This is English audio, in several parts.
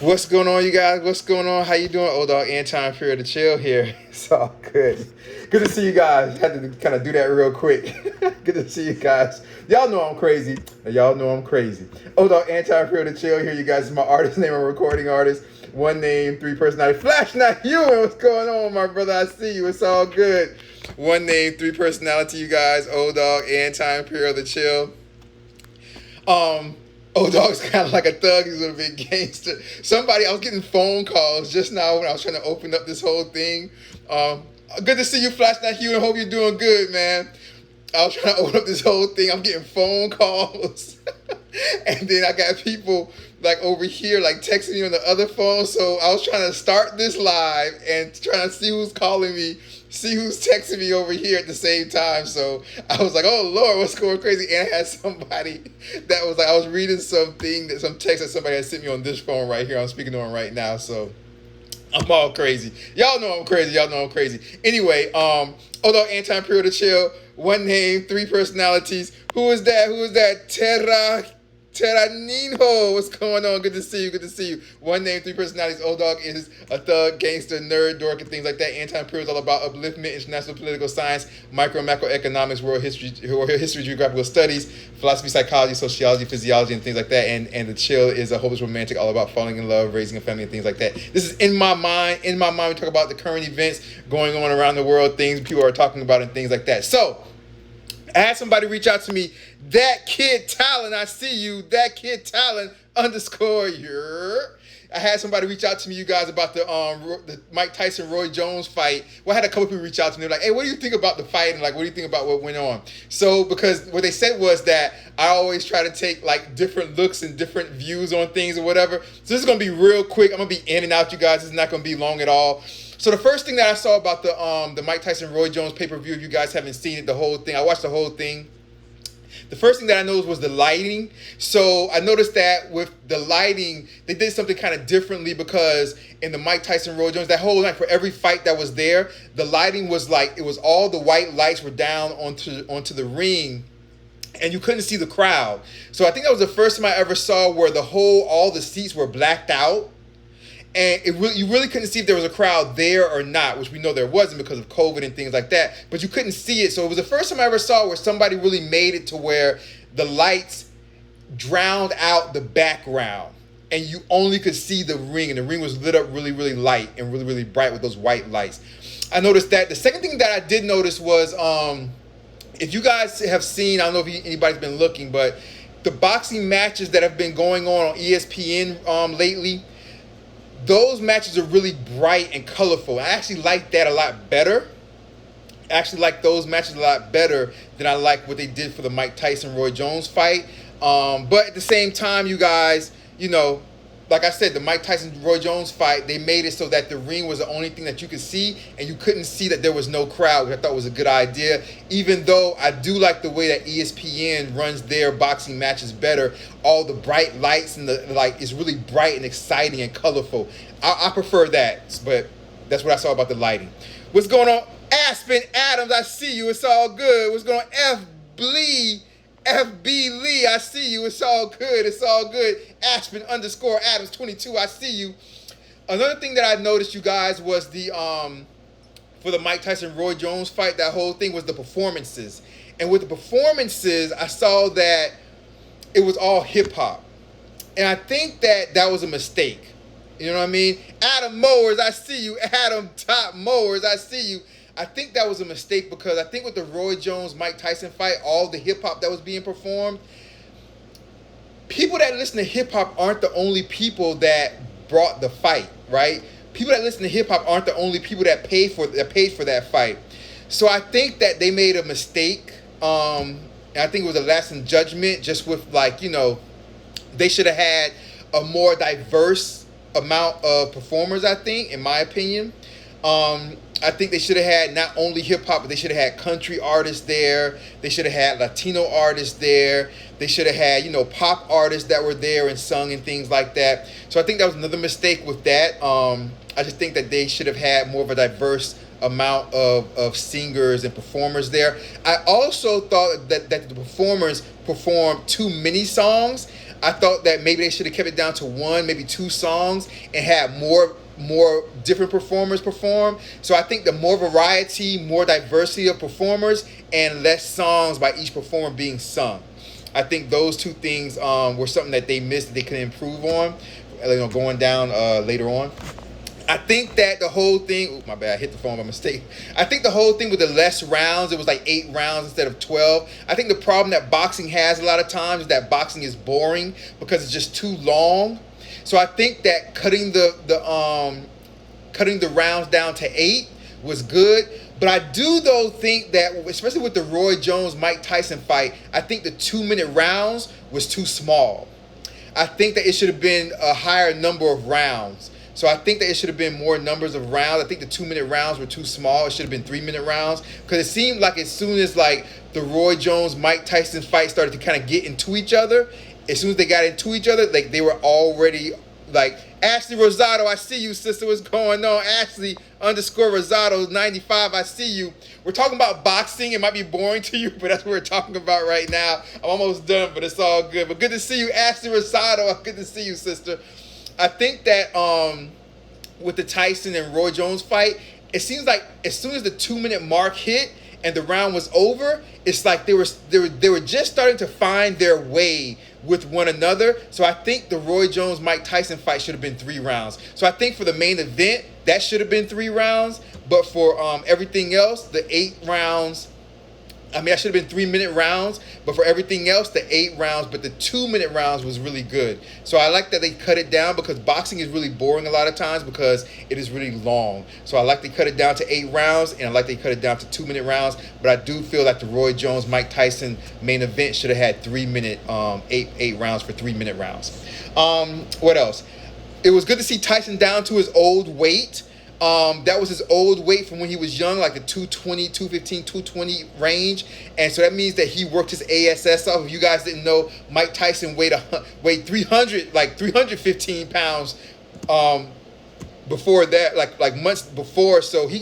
What's going on, you guys? What's going on? How you doing? Old dog Anti-Imperial to chill here. It's all good. Good to see you guys. Had to kind of do that real quick. Good to see you guys. Y'all know I'm crazy. Y'all know I'm crazy. Old dog Anti-Imperial to chill here, you guys. This is my artist name. I'm a recording artist. One name, three personality. Flash, not you. What's going on, my brother? I see you. It's all good. One name, three personality, you guys. Old dog Anti-Imperial to chill. Old dog's kind of like a thug. He's a big gangster. I was getting phone calls just now when I was trying to open up this whole thing. Good to see you, Flash Not Hugh, and hope you're doing good, man. I was trying to open up this whole thing. I'm getting phone calls. And then I got people like over here like texting me on the other phone. So I was trying to start this live and trying to see who's calling me, see who's texting me over here at the same time. So I was like, oh Lord, what's going crazy? And I had somebody that was like, I was reading some text that somebody had sent me on this phone right here. I'm speaking on right now. So I'm all crazy. Y'all know I'm crazy. Y'all know I'm crazy. Anyway, although Anti-Imperial to chill, one name, three personalities. Who is that? Who is that? Terranino, what's going on? Good to see you. Good to see you. One name, three personalities. Old dog is a thug, gangster, nerd, dork, and things like that. Anti-Imperial is all about upliftment, international political science, micro and macroeconomics, world history, geographical studies, philosophy, psychology, sociology, physiology, and things like that. And the chill is a hopeless romantic, all about falling in love, raising a family, and things like that. This is in my mind. In my mind, we talk about the current events going on around the world, things people are talking about, and things like that. So I had somebody reach out to me. That kid Talon, I see you. That kid Talon underscore your. I had somebody reach out to me, you guys, about the Mike Tyson Roy Jones fight. Well, I had a couple people reach out to me. They're like, hey, what do you think about the fight? And like, what do you think about what went on? So, because what they said was that I always try to take like different looks and different views on things or whatever. So this is gonna be real quick. I'm gonna be in and out, you guys. It's not gonna be long at all. So the first thing that I saw about the Mike Tyson Roy Jones pay-per-view, if you guys haven't seen it, the whole thing, I watched the whole thing. The first thing that I noticed was the lighting. So I noticed that with the lighting, they did something kind of differently because in the Mike Tyson Roy Jones, that whole night for every fight that was there, the lighting was like, it was all the white lights were down onto the ring, and you couldn't see the crowd. So I think that was the first time I ever saw where all the seats were blacked out. And you really couldn't see if there was a crowd there or not, which we know there wasn't because of COVID and things like that. But you couldn't see it. So it was the first time I ever saw where somebody really made it to where the lights drowned out the background. And you only could see the ring. And the ring was lit up really, really light and really, really bright with those white lights. I noticed that. The second thing that I did notice was, if you guys have seen, I don't know if anybody's been looking, but the boxing matches that have been going on ESPN lately, those matches are really bright and colorful. I actually like that a lot better. I actually like those matches a lot better than I like what they did for the Mike Tyson Roy Jones fight. But at the same time, you guys, you know, like I said, the Mike Tyson Roy Jones fight, they made it so that the ring was the only thing that you could see, and you couldn't see that there was no crowd, which I thought was a good idea. Even though I do like the way that ESPN runs their boxing matches better, all the bright lights and the like is really bright and exciting and colorful. I prefer that, but that's what I saw about the lighting. What's going on, Aspen Adams? I see you. It's all good. What's going on, FB Lee, I see you. It's all good. It's all good. Aspen underscore Adams 22. I see you. Another thing that I noticed, you guys, was for the Mike Tyson Roy Jones fight, that whole thing was the performances. And with the performances, I saw that it was all hip hop. And I think that was a mistake. You know what I mean? Adam Mowers, I see you. Adam Top Mowers, I see you. I think that was a mistake because I think with the Roy Jones Mike Tyson fight, all the hip hop that was being performed, people that listen to hip hop aren't the only people that brought the fight, right? People that listen to hip hop aren't the only people that paid for that fight. So I think that they made a mistake. And I think it was a lasting judgment just with like, you know, they should have had a more diverse amount of performers, I think, in my opinion. I think they should have had not only hip-hop, but they should have had country artists there. They should have had Latino artists there. They should have had, you know, pop artists that were there and sung and things like that. So I think that was another mistake with that. I just think that they should have had more of a diverse amount of singers and performers there. I also thought that the performers performed too many songs. I thought that maybe they should have kept it down to one, maybe two songs, and had more different performers perform. So I think the more variety, more diversity of performers, and less songs by each performer being sung. I think those two things were something that they missed that they could improve on, going down later on. I think that the whole thing, oh, my bad, I hit the phone by mistake. I think the whole thing with the less rounds, it was like 8 rounds instead of 12. I think the problem that boxing has a lot of times is that boxing is boring because it's just too long. So I think that cutting the rounds down to 8 was good. But I do, though, think that, especially with the Roy Jones-Mike Tyson fight, I think the 2-minute rounds was too small. I think that it should have been a higher number of rounds. So I think that it should have been more numbers of rounds. I think the 2-minute rounds were too small. It should have been 3-minute rounds. Because it seemed like as soon as like the Roy Jones-Mike Tyson fight started to kind of get into each other, as soon as they got into each other, like they were already like, Ashley Rosado, I see you, sister. What's going on? Ashley _Rosado 95, I see you. We're talking about boxing. It might be boring to you, but that's what we're talking about right now. I'm almost done, but it's all good. But good to see you, Ashley Rosado. Good to see you, sister. I think that with the Tyson and Roy Jones fight, it seems like as soon as the 2-minute mark hit and the round was over, it's like they were just starting to find their way with one another. So I think the Roy Jones-Mike Tyson fight should have been 3 rounds. So I think for the main event, that should have been 3 rounds. But for everything else, the 8 rounds, that should have been 3-minute rounds, but for everything else, the 8 rounds, but the 2-minute rounds was really good. So I like that they cut it down because boxing is really boring a lot of times because it is really long. So I like they cut it down to 8 rounds, and I like they cut it down to 2-minute rounds, but I do feel like the Roy Jones-Mike Tyson main event should have had 3-minute, 8 rounds for 3-minute rounds. What else? It was good to see Tyson down to his old weight. That was his old weight from when he was young, like the 220, 215, 220 range. And so that means that he worked his ASS off. If you guys didn't know, Mike Tyson weighed 315 pounds before that, like months before. So he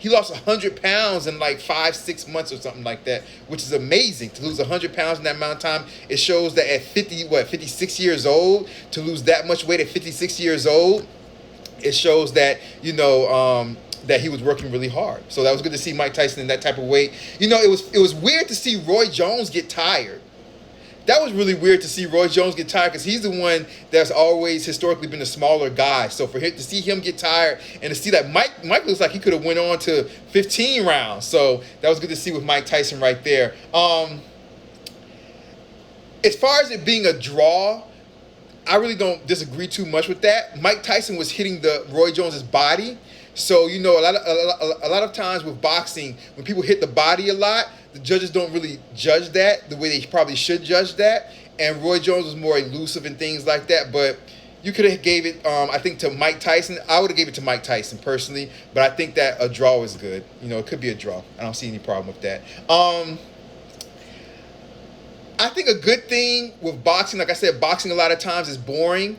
lost 100 pounds in like 5-6 months or something like that, which is amazing to lose 100 pounds in that amount of time. It shows that at 56 years old, to lose that much weight at 56 years old, it shows that, that he was working really hard. So that was good to see Mike Tyson in that type of weight. It was weird to see Roy Jones get tired. That was really weird to see Roy Jones get tired because he's the one that's always historically been a smaller guy. So for him to see him get tired and to see that Mike looks like he could have went on to 15 rounds. So that was good to see with Mike Tyson right there. As far as it being a draw, I really don't disagree too much with that. Mike Tyson was hitting the Roy Jones's body. So, a lot of times with boxing, when people hit the body a lot, the judges don't really judge that the way they probably should judge that. And Roy Jones was more elusive and things like that. But you could have gave it, I think, to Mike Tyson. I would have gave it to Mike Tyson personally. But I think that a draw is good. It could be a draw. I don't see any problem with that. I think a good thing with boxing, like I said, boxing a lot of times is boring.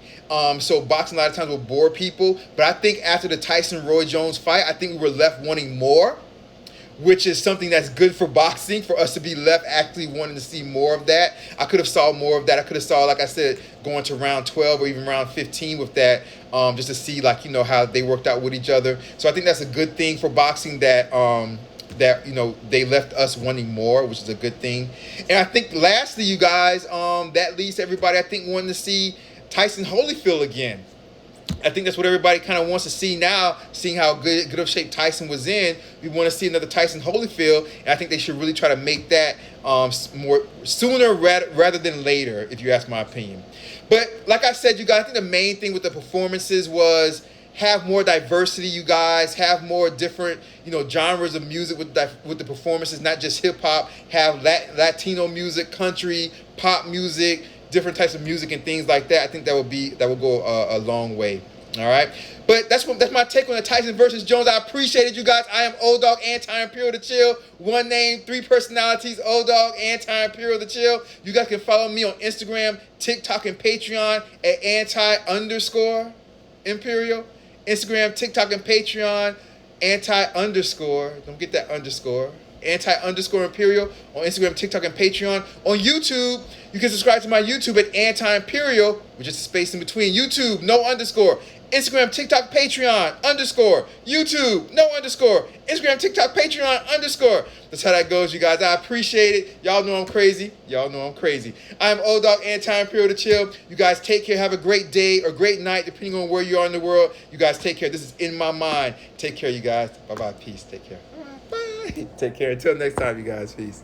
So boxing a lot of times will bore people. But I think after the Tyson-Roy Jones fight, I think we were left wanting more, which is something that's good for boxing, for us to be left actually wanting to see more of that. I could have saw more of that. I could have saw, like I said, going to round 12 or even round 15 with that, just to see, how they worked out with each other. So I think that's a good thing for boxing that they left us wanting more, which is a good thing. And I think lastly, you guys, that leads everybody, I think, wanting to see Tyson Holyfield again. I think that's what everybody kind of wants to see now, seeing how good of shape Tyson was in. We want to see another Tyson Holyfield, and I think they should really try to make that more sooner rather than later, if you ask my opinion. But like I said, you guys, I think the main thing with the performances was have more diversity, you guys. Have more different, genres of music with the performances, not just hip hop. Have Latino music, country, pop music, different types of music and things like that. I think that would go a long way. All right, but that's my take on the Tyson versus Jones. I appreciate it, you guys. I am Dogg, Anti-Imperial the Chill. One name, 3 personalities. Dogg, Anti-Imperial the Chill. You guys can follow me on Instagram, TikTok, and Patreon at Anti_Imperial. Instagram, TikTok, and Patreon, Anti_. Don't get that underscore. Anti_Imperial on Instagram, TikTok, and Patreon. On YouTube, you can subscribe to my YouTube at Anti-Imperial, with just a space in between. YouTube, no underscore. Instagram, TikTok, Patreon, underscore. YouTube, no underscore. Instagram, TikTok, Patreon, underscore. That's how that goes, you guys. I appreciate it. Y'all know I'm crazy. I'm Dogg, Anti-Imperial to chill. You guys take care. Have a great day or great night, depending on where you are in the world. You guys take care. This is In My Mind. Take care, you guys. Bye-bye. Peace. Take care. Bye. Take care. Until next time, you guys. Peace.